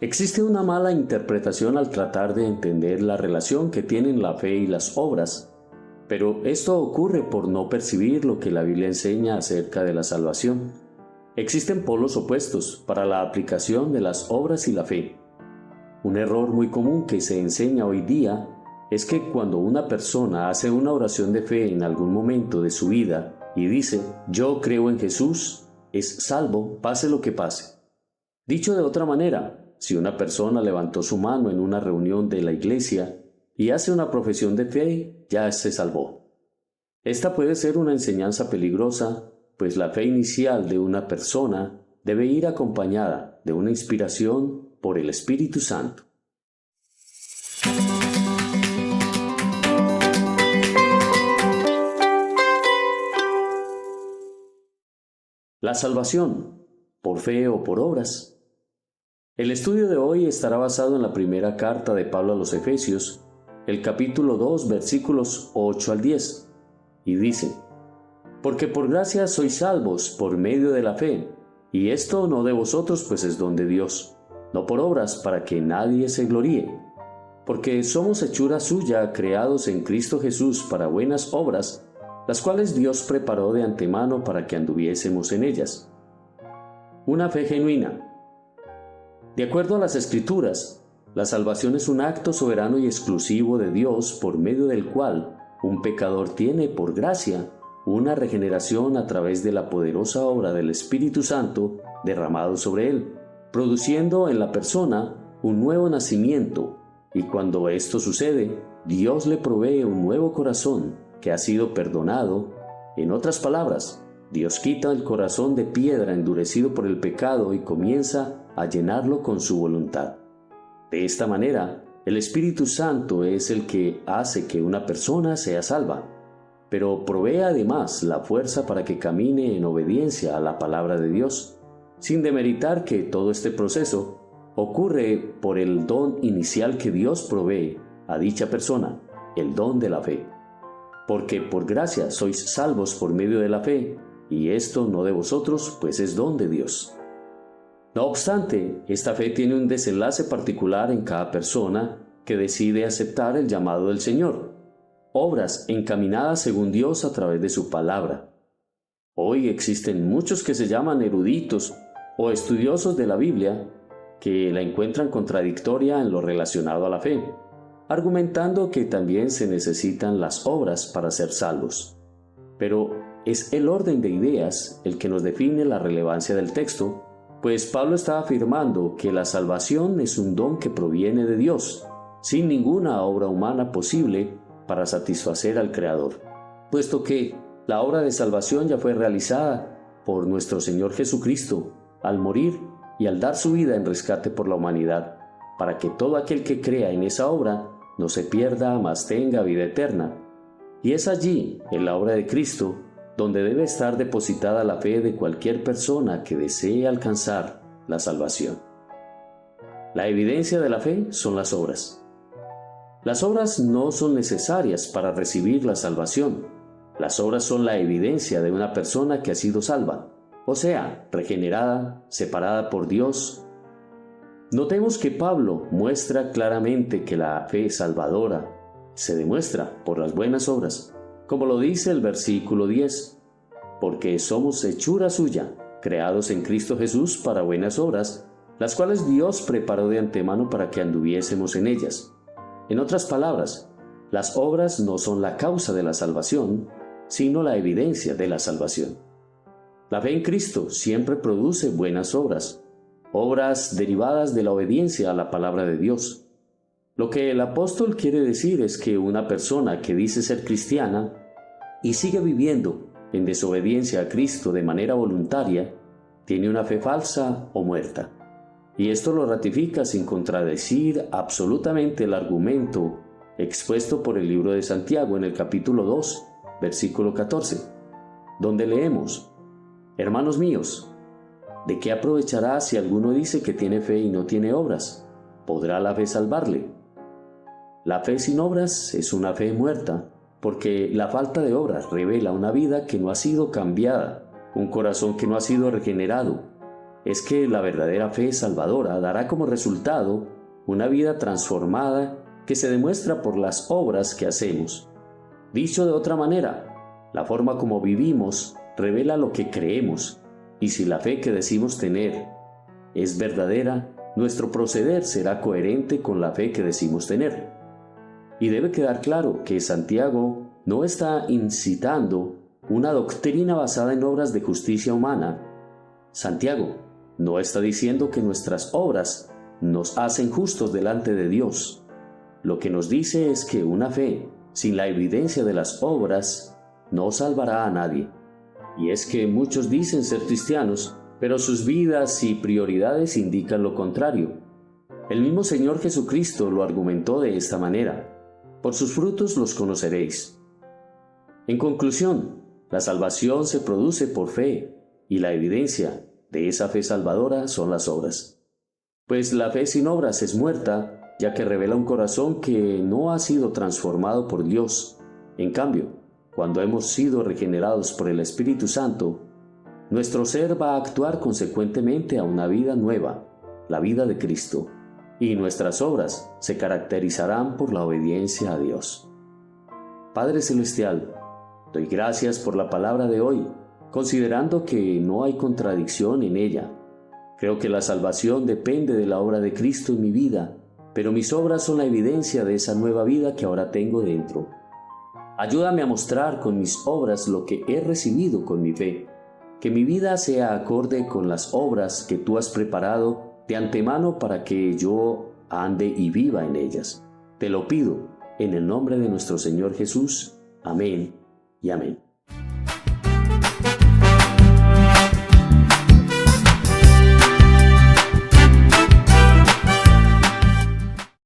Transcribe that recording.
Existe una mala interpretación al tratar de entender la relación que tienen la fe y las obras, pero esto ocurre por no percibir lo que la Biblia enseña acerca de la salvación. Existen polos opuestos para la aplicación de las obras y la fe. Un error muy común que se enseña hoy día es que cuando una persona hace una oración de fe en algún momento de su vida y dice, yo creo en Jesús, es salvo, pase lo que pase. Dicho de otra manera, si una persona levantó su mano en una reunión de la iglesia y hace una profesión de fe, ya se salvó. Esta puede ser una enseñanza peligrosa, pues la fe inicial de una persona debe ir acompañada de una inspiración por el Espíritu Santo. La salvación, por fe o por obras. El estudio de hoy estará basado en la primera carta de Pablo a los Efesios, el capítulo 2, versículos 8 al 10, y dice, porque por gracia sois salvos por medio de la fe, y esto no de vosotros, pues es don de Dios, no por obras para que nadie se gloríe, porque somos hechura suya, creados en Cristo Jesús para buenas obras, las cuales Dios preparó de antemano para que anduviésemos en ellas. Una fe genuina. De acuerdo a las Escrituras, la salvación es un acto soberano y exclusivo de Dios por medio del cual un pecador tiene, por gracia, una regeneración a través de la poderosa obra del Espíritu Santo derramado sobre él, produciendo en la persona un nuevo nacimiento, y cuando esto sucede, Dios le provee un nuevo corazón que ha sido perdonado. En otras palabras, Dios quita el corazón de piedra endurecido por el pecado y comienza a llenarlo con su voluntad. De esta manera, el Espíritu Santo es el que hace que una persona sea salva, pero provee además la fuerza para que camine en obediencia a la palabra de Dios, sin demeritar que todo este proceso ocurre por el don inicial que Dios provee a dicha persona, el don de la fe. Porque por gracia sois salvos por medio de la fe, y esto no de vosotros, pues es don de Dios. No obstante, esta fe tiene un desenlace particular en cada persona que decide aceptar el llamado del Señor, obras encaminadas según Dios a través de su palabra. Hoy existen muchos que se llaman eruditos o estudiosos de la Biblia que la encuentran contradictoria en lo relacionado a la fe, argumentando que también se necesitan las obras para ser salvos. Pero es el orden de ideas el que nos define la relevancia del texto, pues Pablo está afirmando que la salvación es un don que proviene de Dios, sin ninguna obra humana posible para satisfacer al Creador, puesto que la obra de salvación ya fue realizada por nuestro Señor Jesucristo al morir y al dar su vida en rescate por la humanidad, para que todo aquel que crea en esa obra no se pierda, mas tenga vida eterna. Y es allí, en la obra de Cristo, donde debe estar depositada la fe de cualquier persona que desee alcanzar la salvación. La evidencia de la fe son las obras. Las obras no son necesarias para recibir la salvación. Las obras son la evidencia de una persona que ha sido salva, o sea, regenerada, separada por Dios. Notemos que Pablo muestra claramente que la fe salvadora se demuestra por las buenas obras, como lo dice el versículo 10, porque somos hechura suya, creados en Cristo Jesús para buenas obras, las cuales Dios preparó de antemano para que anduviésemos en ellas. En otras palabras, las obras no son la causa de la salvación, sino la evidencia de la salvación. La fe en Cristo siempre produce buenas obras, obras derivadas de la obediencia a la palabra de Dios. Lo que el apóstol quiere decir es que una persona que dice ser cristiana y sigue viviendo en desobediencia a Cristo de manera voluntaria, tiene una fe falsa o muerta. Y esto lo ratifica sin contradecir absolutamente el argumento expuesto por el libro de Santiago en el capítulo 2, versículo 14, donde leemos: Hermanos míos, ¿de qué aprovechará si alguno dice que tiene fe y no tiene obras? ¿Podrá la fe salvarle? La fe sin obras es una fe muerta, porque la falta de obras revela una vida que no ha sido cambiada, un corazón que no ha sido regenerado. es que la verdadera fe salvadora dará como resultado una vida transformada que se demuestra por las obras que hacemos. Dicho de otra manera, la forma como vivimos revela lo que creemos, y si la fe que decimos tener es verdadera, nuestro proceder será coherente con la fe que decimos tener. Y debe quedar claro que Santiago no está incitando una doctrina basada en obras de justicia humana. Santiago no está diciendo que nuestras obras nos hacen justos delante de Dios. Lo que nos dice es que una fe sin la evidencia de las obras no salvará a nadie. Y es que muchos dicen ser cristianos, pero sus vidas y prioridades indican lo contrario. El mismo Señor Jesucristo lo argumentó de esta manera: por sus frutos los conoceréis. En conclusión, la salvación se produce por fe, y la evidencia de esa fe salvadora son las obras. Pues la fe sin obras es muerta, ya que revela un corazón que no ha sido transformado por Dios. En cambio, cuando hemos sido regenerados por el Espíritu Santo, nuestro ser va a actuar consecuentemente a una vida nueva, la vida de Cristo, y nuestras obras se caracterizarán por la obediencia a Dios. Padre Celestial, doy gracias por la palabra de hoy, considerando que no hay contradicción en ella. Creo que la salvación depende de la obra de Cristo en mi vida, pero mis obras son la evidencia de esa nueva vida que ahora tengo dentro. Ayúdame a mostrar con mis obras lo que he recibido con mi fe, que mi vida sea acorde con las obras que tú has preparado de antemano para que yo ande y viva en ellas. Te lo pido en el nombre de nuestro Señor Jesús. Amén y amén.